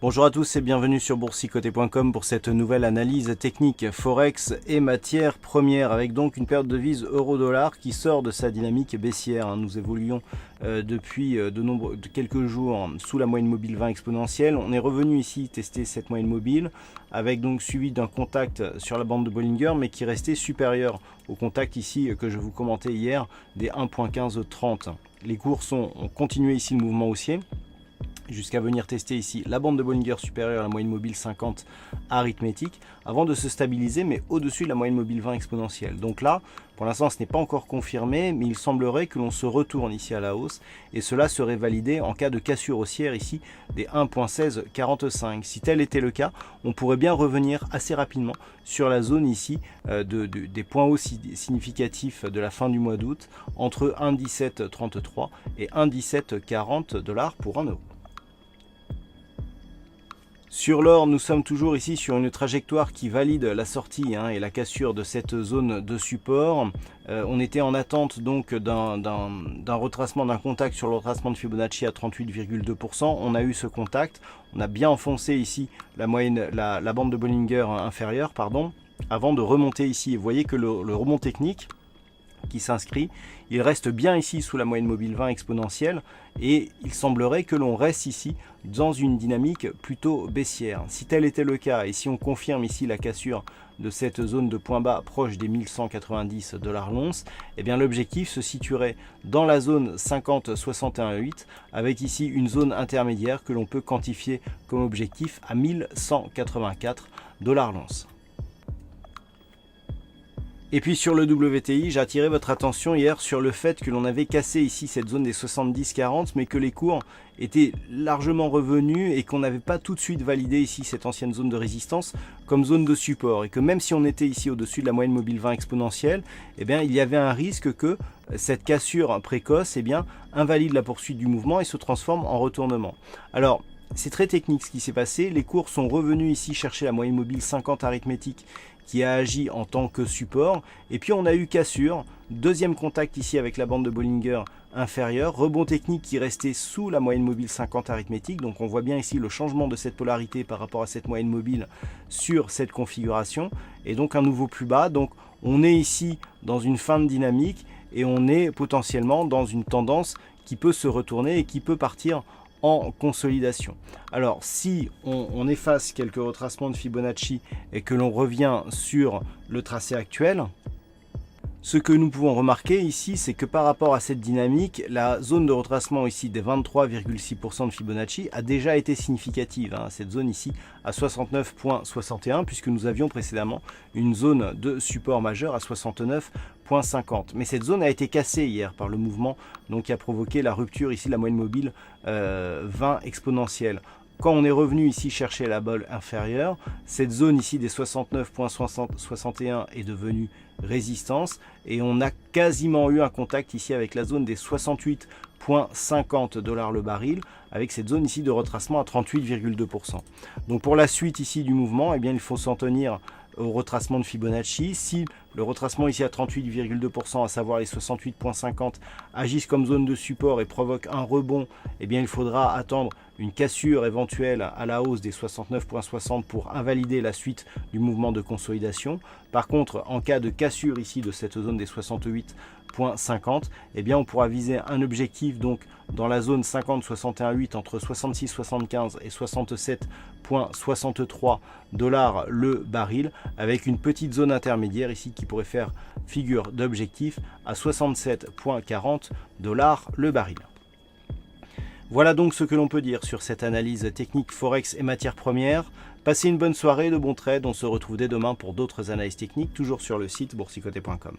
Bonjour à tous et bienvenue sur boursicoté.com pour cette nouvelle analyse technique Forex et matières premières avec donc une paire de devises euro-dollar qui sort de sa dynamique baissière. Nous évoluons depuis quelques jours sous la moyenne mobile 20 exponentielle. On est revenu ici tester cette moyenne mobile avec donc suivi d'un contact sur la bande de Bollinger mais qui restait supérieur au contact ici que je vous commentais hier des 1.1530. Les cours ont continué ici le mouvement haussier jusqu'à venir tester ici la bande de Bollinger supérieure à la moyenne mobile 50 arithmétique avant de se stabiliser mais au-dessus de la moyenne mobile 20 exponentielle. Donc là, pour l'instant ce n'est pas encore confirmé mais il semblerait que l'on se retourne ici à la hausse et cela serait validé en cas de cassure haussière ici des 1.1645. Si tel était le cas, on pourrait bien revenir assez rapidement sur la zone ici des points hauts significatifs de la fin du mois d'août entre 1,1733 et 1,1740 $ pour 1 euro. Sur l'or, nous sommes toujours ici sur une trajectoire qui valide la sortie et la cassure de cette zone de support. On était en attente donc d'un retracement, d'un contact sur le retracement de Fibonacci à 38,2%. On a eu ce contact. On a bien enfoncé ici la bande de Bollinger inférieure, avant de remonter ici. Vous voyez que le rebond technique qui s'inscrit, il reste bien ici sous la moyenne mobile 20 exponentielle et il semblerait que l'on reste ici dans une dynamique plutôt baissière. Si tel était le cas et si on confirme ici la cassure de cette zone de point bas proche des 1190 $ l'once, eh bien l'objectif se situerait dans la zone 50,61,8 avec ici une zone intermédiaire que l'on peut quantifier comme objectif à 1184 $ l'once. Et puis sur le WTI, j'ai attiré votre attention hier sur le fait que l'on avait cassé ici cette zone des 70-40, mais que les cours étaient largement revenus et qu'on n'avait pas tout de suite validé ici cette ancienne zone de résistance comme zone de support. Et que même si on était ici au-dessus de la moyenne mobile 20 exponentielle, eh bien, il y avait un risque que cette cassure précoce invalide la poursuite du mouvement et se transforme en retournement. Alors, c'est très technique ce qui s'est passé. Les cours sont revenus ici chercher la moyenne mobile 50 arithmétique qui a agi en tant que support. Et puis on a eu cassure, deuxième contact ici avec la bande de Bollinger inférieure, rebond technique qui restait sous la moyenne mobile 50 arithmétique. Donc on voit bien ici le changement de cette polarité par rapport à cette moyenne mobile sur cette configuration. Et donc un nouveau plus bas. Donc on est ici dans une fin de dynamique et on est potentiellement dans une tendance qui peut se retourner et qui peut partir en consolidation. Alors si on efface quelques retracements de Fibonacci et que l'on revient sur le tracé actuel, ce que nous pouvons remarquer ici, c'est que par rapport à cette dynamique, la zone de retracement ici des 23,6% de Fibonacci a déjà été significative. Cette zone ici à 69,61 puisque nous avions précédemment une zone de support majeur à 69,50. Mais cette zone a été cassée hier par le mouvement donc, qui a provoqué la rupture ici de la moyenne mobile 20 exponentielle. Quand on est revenu ici chercher la bolle inférieure, cette zone ici des 69,61 est devenue résistance et on a quasiment eu un contact ici avec la zone des 68,50 $ le baril avec cette zone ici de retracement à 38,2%. Donc pour la suite ici du mouvement, eh bien, il faut s'en tenir au retracement de Fibonacci. Si le retracement ici à 38,2%, à savoir les 68,50, agissent comme zone de support et provoquent un rebond, eh bien, il faudra attendre une cassure éventuelle à la hausse des 69,60 pour invalider la suite du mouvement de consolidation. Par contre, en cas de cassure ici de cette zone des 68,50, eh bien, on pourra viser un objectif donc dans la zone 50,61,8 entre 66,75 et 67,63 $ le baril, avec une petite zone intermédiaire ici qui pourrait faire figure d'objectif à 67,40 $ le baril. Voilà donc ce que l'on peut dire sur cette analyse technique Forex et matières premières. Passez une bonne soirée, de bons trades. On se retrouve dès demain pour d'autres analyses techniques, toujours sur le site boursicoté.com.